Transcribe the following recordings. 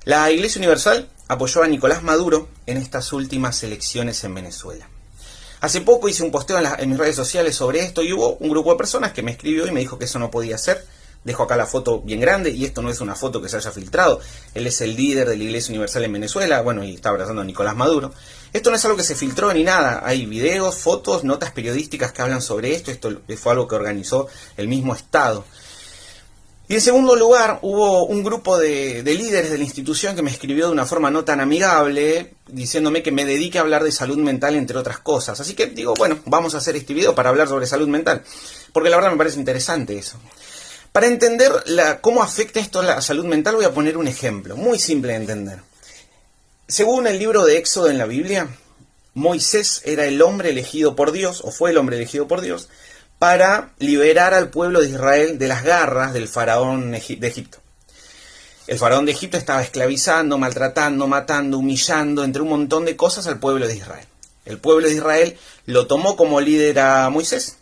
La Iglesia Universal apoyó a Nicolás Maduro en estas últimas elecciones en Venezuela. Hace poco hice un posteo en mis redes sociales sobre esto y hubo un grupo de personas que me escribió y me dijo que eso no podía ser. Dejo acá la foto bien grande y esto no es una foto que se haya filtrado. Él es el líder de la Iglesia Universal en Venezuela, bueno, y está abrazando a Nicolás Maduro. Esto no es algo que se filtró ni nada. Hay videos, fotos, notas periodísticas que hablan sobre esto. Esto fue algo que organizó el mismo Estado. Y en segundo lugar, hubo un grupo de líderes de la institución que me escribió de una forma no tan amigable, diciéndome que me dedique a hablar de salud mental, entre otras cosas. Así que digo, bueno, vamos a hacer este video para hablar sobre salud mental, porque la verdad me parece interesante eso. Para entender cómo afecta esto a la salud mental, voy a poner un ejemplo, muy simple de entender. Según el libro de Éxodo en la Biblia, Moisés era el hombre elegido por Dios, o fue el hombre elegido por Dios, para liberar al pueblo de Israel de las garras del faraón de Egipto. El faraón de Egipto estaba esclavizando, maltratando, matando, humillando, entre un montón de cosas al pueblo de Israel. El pueblo de Israel lo tomó como líder a Moisés,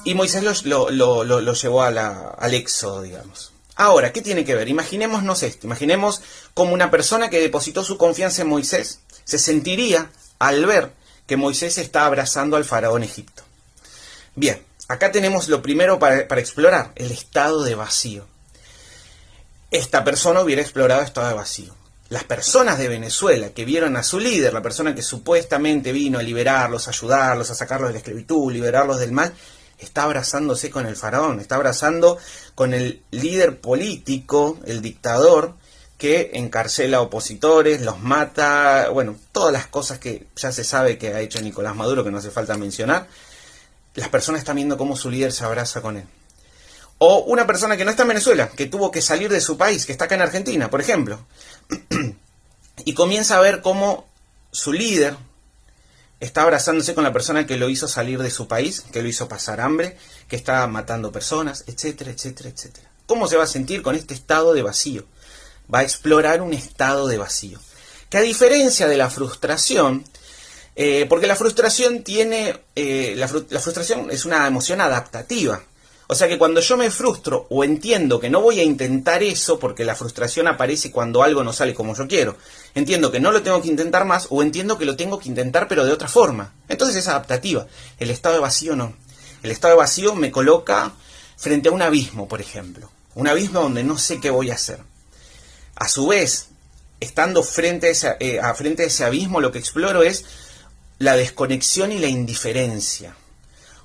y Moisés lo llevó al éxodo, digamos. Ahora, ¿qué tiene que ver? Imaginémonos esto. Imaginemos como una persona que depositó su confianza en Moisés se sentiría al ver que Moisés está abrazando al faraón Egipto. Bien, acá tenemos lo primero para explorar, el estado de vacío. Esta persona hubiera explorado el estado de vacío. Las personas de Venezuela que vieron a su líder, la persona que supuestamente vino a liberarlos, a ayudarlos, a sacarlos de la esclavitud, liberarlos del mal, está abrazándose con el faraón, está abrazando con el líder político, el dictador, que encarcela a opositores, los mata, bueno, todas las cosas que ya se sabe que ha hecho Nicolás Maduro, que no hace falta mencionar. Las personas están viendo cómo su líder se abraza con él. O una persona que no está en Venezuela, que tuvo que salir de su país, que está acá en Argentina, por ejemplo, y comienza a ver cómo su líder está abrazándose con la persona que lo hizo salir de su país, que lo hizo pasar hambre, que está matando personas, etcétera, etcétera, etcétera. ¿Cómo se va a sentir con este estado de vacío? Va a explorar un estado de vacío. Que a diferencia de la frustración, porque la frustración tiene, la frustración es una emoción adaptativa. O sea que cuando yo me frustro o entiendo que no voy a intentar eso, porque la frustración aparece cuando algo no sale como yo quiero, entiendo que no lo tengo que intentar más o entiendo que lo tengo que intentar pero de otra forma. Entonces es adaptativa. El estado de vacío no. El estado de vacío me coloca frente a un abismo, por ejemplo. Un abismo donde no sé qué voy a hacer. A su vez, estando frente a ese abismo, lo que exploro es la desconexión y la indiferencia.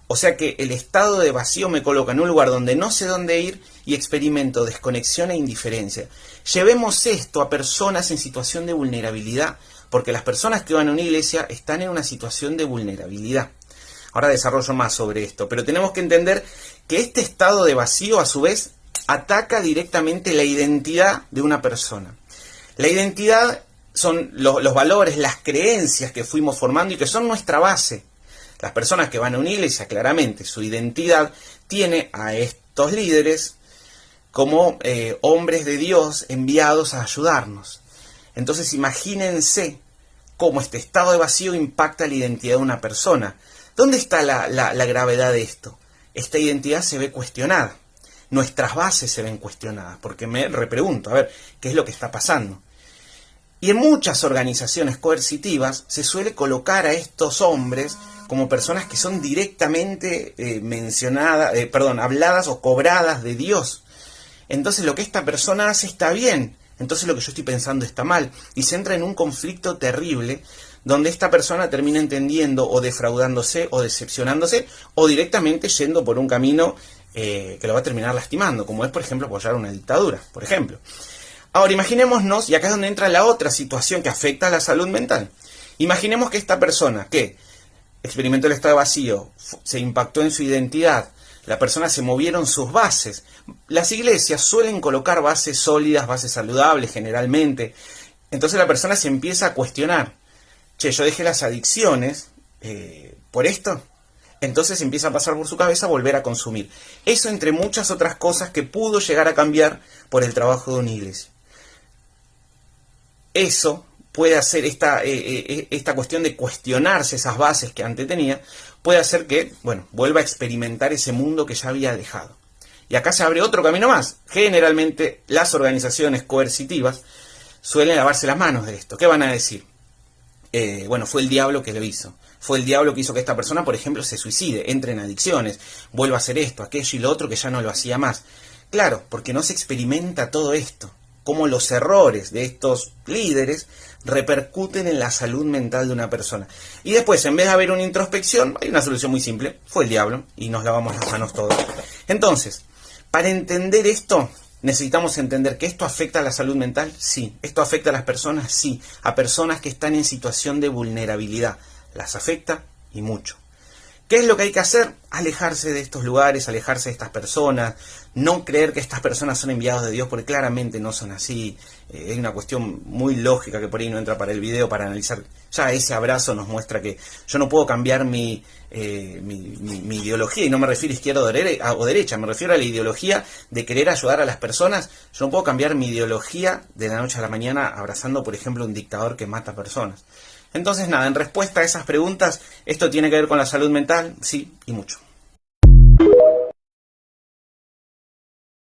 O sea que el estado de vacío me coloca en un lugar donde no sé dónde ir y experimento desconexión e indiferencia. Llevemos esto a personas en situación de vulnerabilidad, porque las personas que van a una iglesia están en una situación de vulnerabilidad. Ahora desarrollo más sobre esto, pero tenemos que entender que este estado de vacío a su vez ataca directamente la identidad de una persona. La identidad son los valores, las creencias que fuimos formando y que son nuestra base. Las personas que van a una iglesia, claramente, su identidad tiene a estos líderes como hombres de Dios enviados a ayudarnos. Entonces imagínense cómo este estado de vacío impacta la identidad de una persona. ¿Dónde está la gravedad de esto? Esta identidad se ve cuestionada. Nuestras bases se ven cuestionadas, porque me repregunto, a ver, ¿qué es lo que está pasando? Y en muchas organizaciones coercitivas se suele colocar a estos hombres como personas que son directamente habladas o cobradas de Dios. Entonces lo que esta persona hace está bien, entonces lo que yo estoy pensando está mal. Y se entra en un conflicto terrible donde esta persona termina entendiendo o defraudándose o decepcionándose o directamente yendo por un camino que lo va a terminar lastimando, como es, por ejemplo, apoyar una dictadura, por ejemplo. Ahora, imaginémonos, y acá es donde entra la otra situación que afecta a la salud mental. Imaginemos que esta persona que experimentó el estado de vacío, se impactó en su identidad, la persona se movieron sus bases. Las iglesias suelen colocar bases sólidas, bases saludables generalmente. Entonces la persona se empieza a cuestionar. Che, yo dejé las adicciones por esto. Entonces empieza a pasar por su cabeza volver a consumir. Eso entre muchas otras cosas que pudo llegar a cambiar por el trabajo de una iglesia. Eso puede hacer esta cuestión de cuestionarse esas bases que antes tenía, puede hacer que, bueno, vuelva a experimentar ese mundo que ya había dejado. Y acá se abre otro camino más. Generalmente las organizaciones coercitivas suelen lavarse las manos de esto. ¿Qué van a decir? Bueno, fue el diablo que lo hizo. Fue el diablo que hizo que esta persona, por ejemplo, se suicide, entre en adicciones, vuelva a hacer esto, aquello y lo otro que ya no lo hacía más. Claro, porque no se experimenta todo esto. Cómo los errores de estos líderes repercuten en la salud mental de una persona. Y después, en vez de haber una introspección, hay una solución muy simple. Fue el diablo y nos lavamos las manos todos. Entonces, para entender esto, necesitamos entender que esto afecta a la salud mental, sí. Esto afecta a las personas, sí. A personas que están en situación de vulnerabilidad. Las afecta y mucho. ¿Qué es lo que hay que hacer? Alejarse de estos lugares, alejarse de estas personas, no creer que estas personas son enviados de Dios, porque claramente no son así. Es una cuestión muy lógica que por ahí no entra para el video para analizar. Ya ese abrazo nos muestra que yo no puedo cambiar mi ideología, y no me refiero a izquierda o derecha, me refiero a la ideología de querer ayudar a las personas. Yo no puedo cambiar mi ideología de la noche a la mañana abrazando, por ejemplo, a un dictador que mata personas. Entonces, nada, en respuesta a esas preguntas, ¿esto tiene que ver con la salud mental? Sí, y mucho.